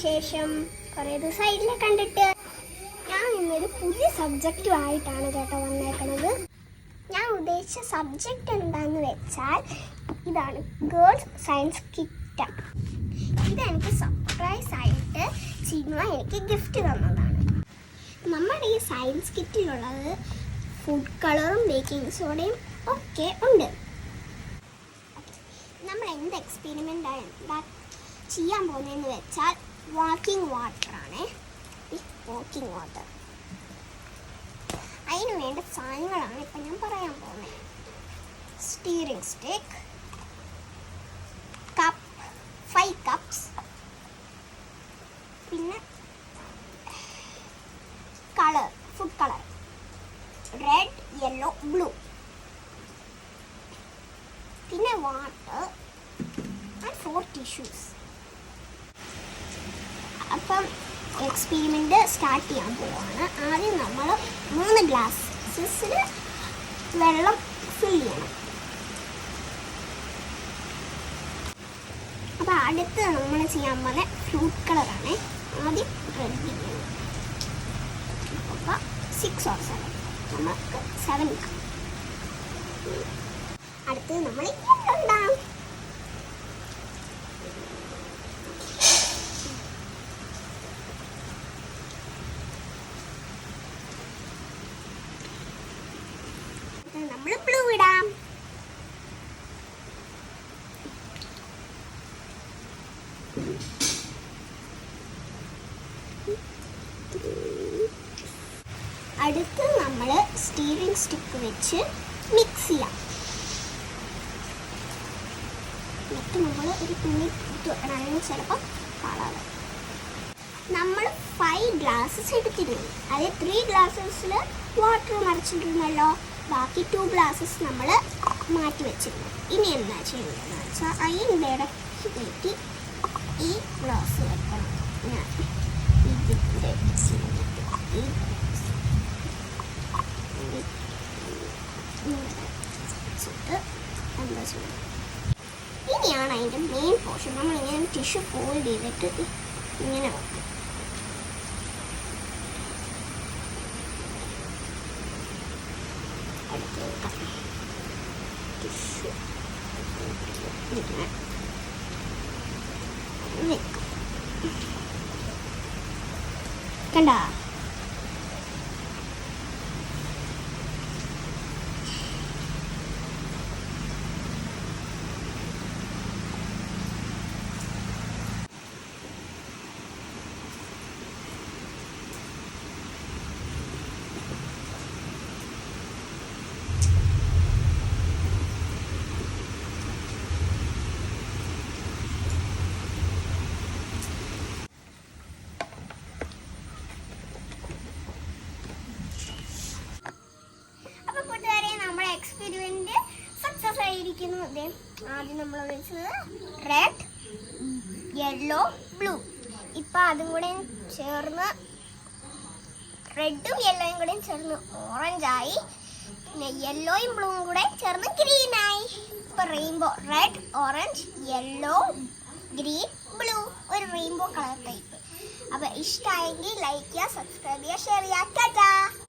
ശേഷം കുറേ ദിവസമായില്ലേ കണ്ടിട്ട്. ഞാൻ ഇന്നൊരു പുതിയ സബ്ജക്റ്റുമായിട്ടാണ് കേട്ടോ വന്നേക്കുന്നത്. ഞാൻ ഉദ്ദേശിച്ച സബ്ജക്റ്റ് എന്താണെന്ന് വെച്ചാൽ ഇതാണ് ഗേൾസ് സയൻസ് കിറ്റ്. ഇതെനിക്ക് സർപ്രൈസ് ആയിട്ട് ചിന്മ എനിക്ക് ഗിഫ്റ്റ് തന്നതാണ്. നമ്മുടെ ഈ സയൻസ് കിറ്റിലുള്ളത് ഫുഡ് കളറും ബേക്കിംഗ് സോഡയും ഒക്കെ ഉണ്ട്. നമ്മൾ എന്ത് എക്സ്പെരിമെൻ്റ് ചെയ്യാൻ പോകുന്നതെന്ന് വെച്ചാൽ വാക്കിംഗ് വാട്ടറാണ്. വാക്കിംഗ് വാട്ടർ അതിന് വേണ്ട സാധനങ്ങളാണ് ഇപ്പം ഞാൻ പറയാൻ പോകുന്നത്. സ്റ്റീറിംഗ് സ്റ്റിക്ക്, കപ്പ് 5 കപ്സ്, പിന്നെ colour, food colour red, yellow, blue, പിന്നെ വാട്ടർ ആൻഡ് 4 ടിഷ്യൂസ്. അപ്പം എക്സ്പെരിമെൻ്റ് സ്റ്റാർട്ട് ചെയ്യാൻ പോവാണ്. ആദ്യം നമ്മൾ 3 ഗ്ലാസ്സിൽ വെള്ളം ഫിൽ ചെയ്യണം. അപ്പോൾ അടുത്ത് നമ്മൾ ചെയ്യാൻ പോകുന്ന ഫ്രൂട്ട് കളറാണ്. ആദ്യം റെഡ് ചെയ്യണം. അപ്പോൾ 6 or 7 നമുക്ക് 7 ഇടാം. അടുത്ത് നമ്മൾ ഉണ്ടാകും. നമ്മൾ ബ്ലൂ ഇടാം. അടുത്ത് നമ്മൾ സ്റ്റീറിംഗ് സ്റ്റിക്ക് വെച്ച് മിക്സ് ചെയ്യാം. എന്നിട്ട് നമ്മൾ ഒരു തുണി ഇടാനും ചിലപ്പോൾ കളർ. നമ്മൾ 5 ഗ്ലാസ്സസ് എടുത്തിരുന്നു. അതിൽ 3 ഗ്ലാസ്സസിൽ വാട്ടർ നിറച്ചിട്ടുണ്ടല്ലോ. ബാക്കി 2 ഗ്ലാസ്സസ് നമ്മൾ മാറ്റി വെച്ചിരുന്നു. ഇനി എന്താ ചെയ്യുന്നതെന്ന് വെച്ചാൽ അതിൻ്റെ ഇടയ്ക്ക് കയറ്റി ഈ ഗ്ലാസ് വെക്കണം. ഞാൻ ഇതിൻ്റെ ഈ വെച്ചിട്ട് എന്താ ചെയ്യുന്നത്, ഇനിയാണ് അതിൻ്റെ മെയിൻ പോർഷൻ. നമ്മളിങ്ങനെ ടിഷ്യൂ ഫോൾഡ് ചെയ്തിട്ട് ഇങ്ങനെ വെക്കും. ടിഷ്യൂ ഇങ്ങനെ വെക്കും. കണ്ടോ? എക്സ്പെരിമെന്റ് സക്സസ് ആയിരിക്കുന്നു. ആദ്യം നമ്മൾ വെച്ചത് റെഡ്, യെല്ലോ, ബ്ലൂ. ഇപ്പം അതും കൂടെ ചേർന്ന് റെഡും യെല്ലോയും കൂടെ ചേർന്ന് ഓറഞ്ചായി. പിന്നെ യെല്ലോയും ബ്ലൂവും കൂടെ ചേർന്ന് ഗ്രീനായി. ഇപ്പം rainbow, red, orange, yellow, green, blue, ഒരു റെയിൻബോ കളർ ടൈപ്പ്. അപ്പോൾ ഇഷ്ടമായെങ്കിൽ ലൈക്ക് ചെയ്യുക, സബ്സ്ക്രൈബ് ചെയ്യുക, ഷെയർ ചെയ്യുക. ടാറ്റാ.